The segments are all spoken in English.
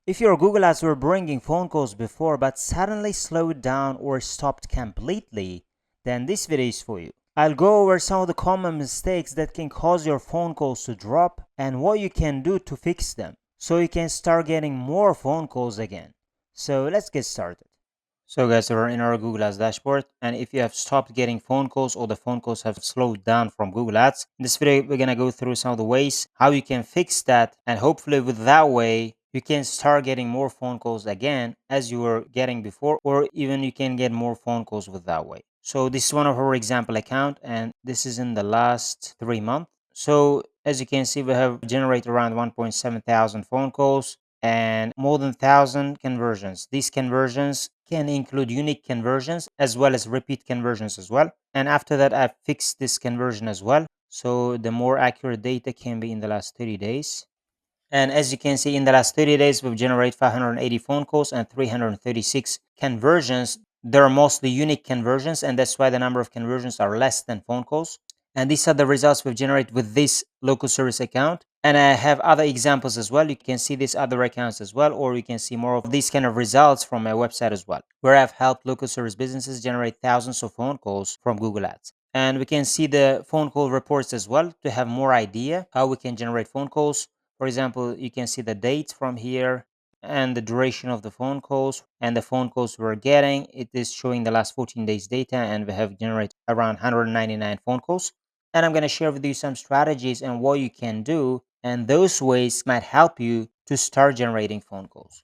If your Google Ads were bringing phone calls before but suddenly slowed down or stopped completely, then this video is for you. I'll go over some of the common mistakes that can cause your phone calls to drop and what you can do to fix them so you can start getting more phone calls again. So let's get started. So guys, we're in our Google Ads dashboard, and if you have stopped getting phone calls or the phone calls have slowed down from Google Ads, in this video we're gonna go through some of the ways how you can fix that, and hopefully with that way you can start getting more phone calls again as you were getting before, or even you can get more phone calls with that way. So this is one of our example account, and this is in the last 3 months. So as you can see, we have generated around 1.7 thousand phone calls and more than 1,000 conversions. These conversions can include unique conversions as well as repeat conversions as well. And after that, I fixed this conversion as well. So the more accurate data can be in the last 30 days. And as you can see, in the last 30 days, we've generated 580 phone calls and 336 conversions. They're mostly unique conversions, and that's why the number of conversions are less than phone calls. And these are the results we've generated with this local service account. And I have other examples as well. You can see these other accounts as well, or you can see more of these kind of results from my website as well, where I've helped local service businesses generate thousands of phone calls from Google Ads. And we can see the phone call reports as well to have more idea how we can generate phone calls. For example, you can see the dates from here and the duration of the phone calls and the phone calls we're getting. It is showing the last 14 days data, and we have generated around 199 phone calls. And I'm going to share with you some strategies and what you can do, and those ways might help you to start generating phone calls.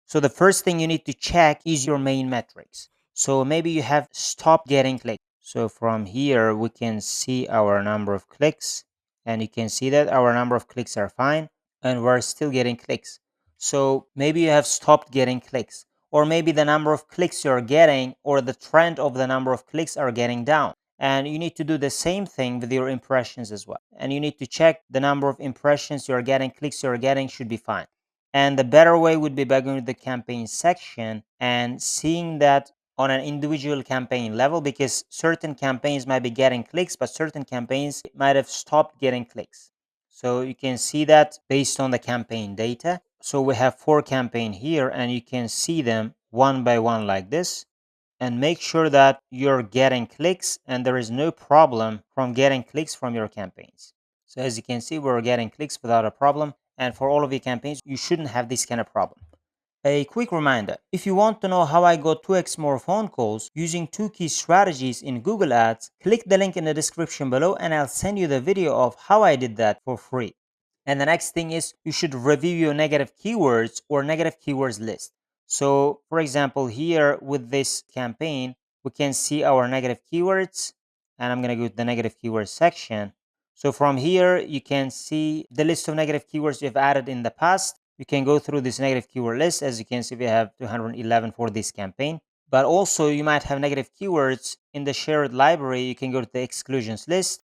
So the first thing you need to check is your main metrics. So maybe you have stopped getting clicks. So from here, we can see our number of clicks, and you can see that our number of clicks are fine and we're still getting clicks. So maybe you have stopped getting clicks, or maybe the number of clicks you're getting or the trend of the number of clicks are getting down. And you need to do the same thing with your impressions as well. And you need to check the number of impressions you're getting, clicks you're getting should be fine. And the better way would be by going to the campaign section and seeing that on an individual campaign level, because certain campaigns might be getting clicks, but certain campaigns might have stopped getting clicks. So you can see that based on the campaign data. So we have 4 campaigns here, and you can see them one by one like this. And make sure that you're getting clicks and there is no problem from getting clicks from your campaigns. So as you can see, we're getting clicks without a problem. And for all of your campaigns, you shouldn't have this kind of problem. A quick reminder, if you want to know how I got 2x more phone calls using 2 key strategies in Google Ads, click the link in the description below and I'll send you the video of how I did that for free. And the next thing is you should review your negative keywords or negative keywords list. So for example, here with this campaign, we can see our negative keywords, and I'm going to go to the negative keywords section. So from here, you can see the list of negative keywords you've added in the past. You can go through this negative keyword list. As you can see, we have 211 for this campaign. But also you might have negative keywords in the shared library. You can go to the exclusions list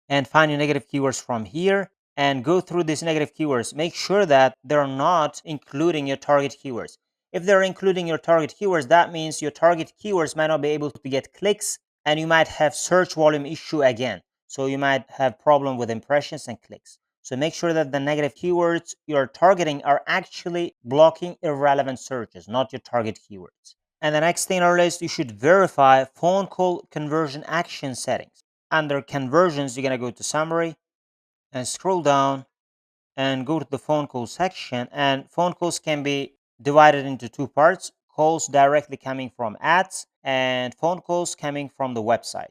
and find your negative keywords from here and go through these negative keywords. Make sure that they're not including your target keywords. If they're including your target keywords, that means your target keywords might not be able to get clicks, and you might have search volume issue again. So you might have problem with impressions and clicks. So make sure that the negative keywords you're targeting are actually blocking irrelevant searches, not your target keywords. And the next thing on our list, you should verify phone call conversion action settings. Under conversions, you're going to go to summary and scroll down and go to the phone call section. And phone calls can be divided into 2 parts: calls directly coming from ads and phone calls coming from the website.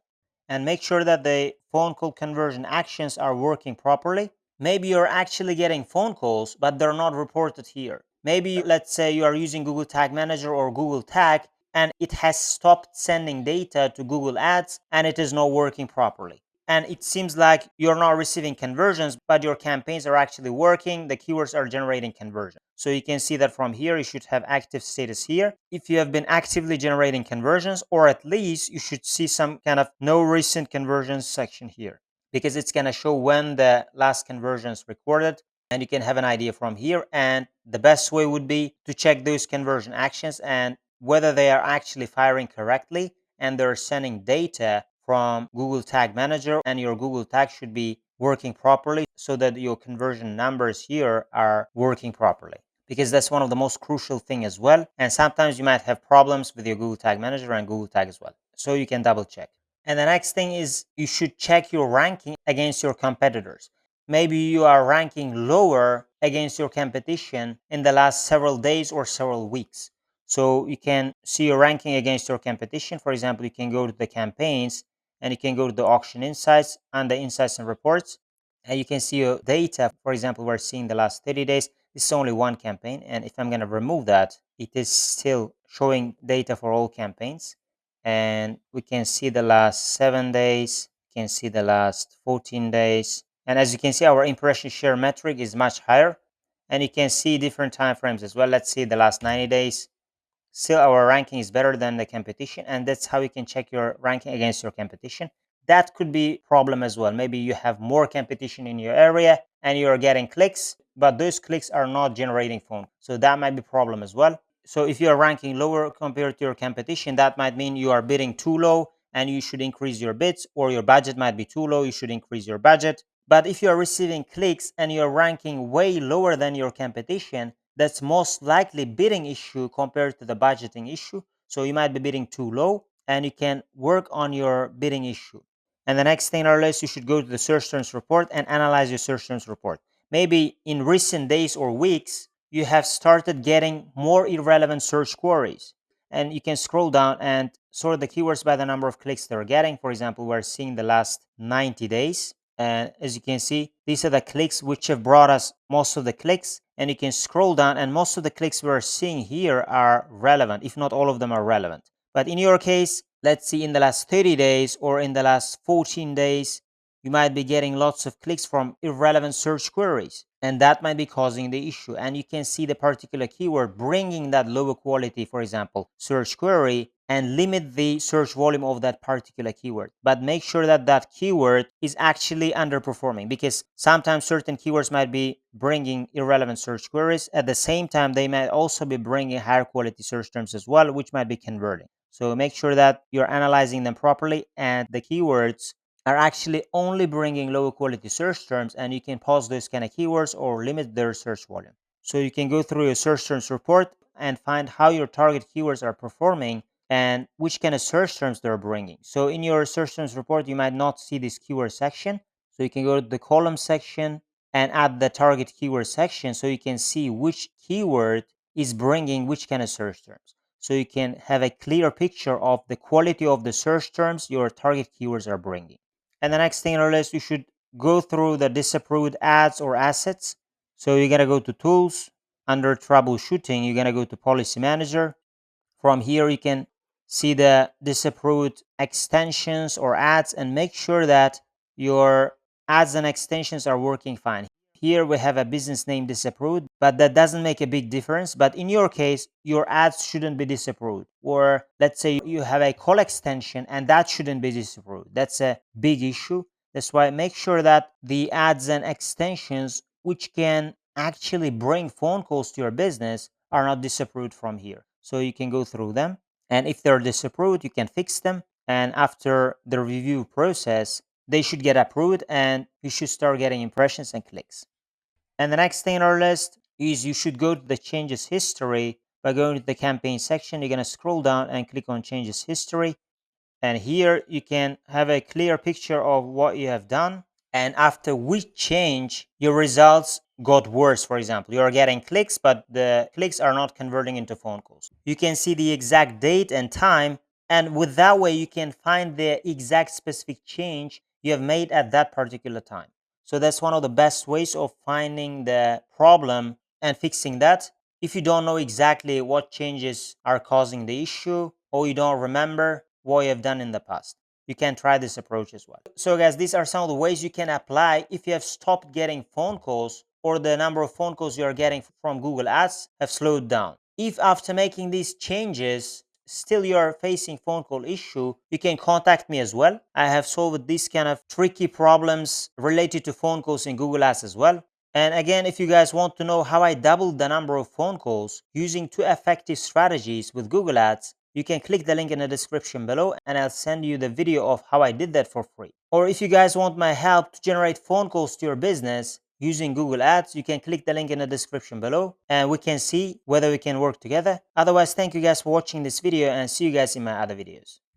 And make sure that the phone call conversion actions are working properly. Maybe you're actually getting phone calls, but they're not reported here. Maybe let's say you are using Google Tag Manager or Google Tag, and it has stopped sending data to Google Ads and it is not working properly. And it seems like you're not receiving conversions, but your campaigns are actually working. The keywords are generating conversion. So you can see that from here, you should have active status here. If you have been actively generating conversions, or at least you should see some kind of no recent conversions section here, because it's going to show when the last conversions recorded, and you can have an idea from here. And the best way would be to check those conversion actions and whether they are actually firing correctly and they're sending data from Google Tag Manager, and your Google Tag should be working properly so that your conversion numbers here are working properly. because that's one of the most crucial thing as well. And sometimes you might have problems with your Google Tag Manager and Google Tag as well. So you can double check. And the next thing is you should check your ranking against your competitors. Maybe you are ranking lower against your competition in the last several days or several weeks. So you can see your ranking against your competition. For example, you can go to the campaigns and you can go to the auction insights and the insights and reports. And you can see your data. For example, we're seeing the last 30 days. This is only one campaign. And if I'm going to remove that, it is still showing data for all campaigns. And we can see the last 7 days. You can see the last 14 days. And as you can see, our impression share metric is much higher. And you can see different time frames as well. Let's see the last 90 days. Still, our ranking is better than the competition. And that's how you can check your ranking against your competition. That could be a problem as well. Maybe you have more competition in your area and you're getting clicks, but those clicks are not generating phone. So that might be a problem as well. So if you are ranking lower compared to your competition, that might mean you are bidding too low and you should increase your bids, or your budget might be too low, you should increase your budget. But if you are receiving clicks and you're ranking way lower than your competition, that's most likely bidding issue compared to the budgeting issue. So you might be bidding too low and you can work on your bidding issue. And the next thing on our list, you should go to the search terms report and analyze your search terms report. Maybe in recent days or weeks, you have started getting more irrelevant search queries. And you can scroll down and sort the keywords by the number of clicks they're getting. For example, we're seeing the last 90 days. And as you can see, these are the clicks which have brought us most of the clicks. And you can scroll down, and most of the clicks we're seeing here are relevant, if not all of them are relevant. But in your case, let's see, in the last 30 days or in the last 14 days, you might be getting lots of clicks from irrelevant search queries, and that might be causing the issue. And you can see the particular keyword bringing that lower quality, for example, search query, and limit the search volume of that particular keyword. But make sure that that keyword is actually underperforming, because sometimes certain keywords might be bringing irrelevant search queries. At the same time, they might also be bringing higher quality search terms as well, which might be converting. So make sure that you're analyzing them properly and the keywords are actually only bringing lower quality search terms, and you can pause those kind of keywords or limit their search volume. So you can go through your search terms report and find how your target keywords are performing and which kind of search terms they're bringing. So in your search terms report, you might not see this keyword section. So you can go to the column section and add the target keyword section so you can see which keyword is bringing which kind of search terms. So you can have a clear picture of the quality of the search terms your target keywords are bringing. And the next thing on our list, you should go through the disapproved ads or assets. So you're going to go to tools. Under troubleshooting, you're going to go to policy manager. From here, you can see the disapproved extensions or ads and make sure that your ads and extensions are working fine. Here we have a business name disapproved, but that doesn't make a big difference. But in your case, your ads shouldn't be disapproved. Or let's say you have a call extension and that shouldn't be disapproved. That's a big issue. That's why make sure that the ads and extensions, which can actually bring phone calls to your business, are not disapproved from here. So you can go through them. And if they're disapproved, you can fix them. And after the review process, they should get approved and you should start getting impressions and clicks. And the next thing on our list is you should go to the changes history by going to the campaign section. You're going to scroll down and click on changes history. And here you can have a clear picture of what you have done and after which change your results got worse. For example, you are getting clicks, but the clicks are not converting into phone calls. You can see the exact date and time, and with that way you can find the exact specific change you have made at that particular time. So that's one of the best ways of finding the problem and fixing that. If you don't know exactly what changes are causing the issue, or you don't remember what you have done in the past, you can try this approach as well. So guys, these are some of the ways you can apply if you have stopped getting phone calls or the number of phone calls you are getting from Google Ads have slowed down. If after making these changes still you are facing phone call issue, you can contact me as well. I have solved these kind of tricky problems related to phone calls in Google Ads as well. And again, if you guys want to know how I doubled the number of phone calls using 2 effective strategies with Google Ads, you can click the link in the description below and I'll send you the video of how I did that for free. Or if you guys want my help to generate phone calls to your business using Google Ads, you can click the link in the description below and we can see whether we can work together. Otherwise, thank you guys for watching this video and see you guys in my other videos.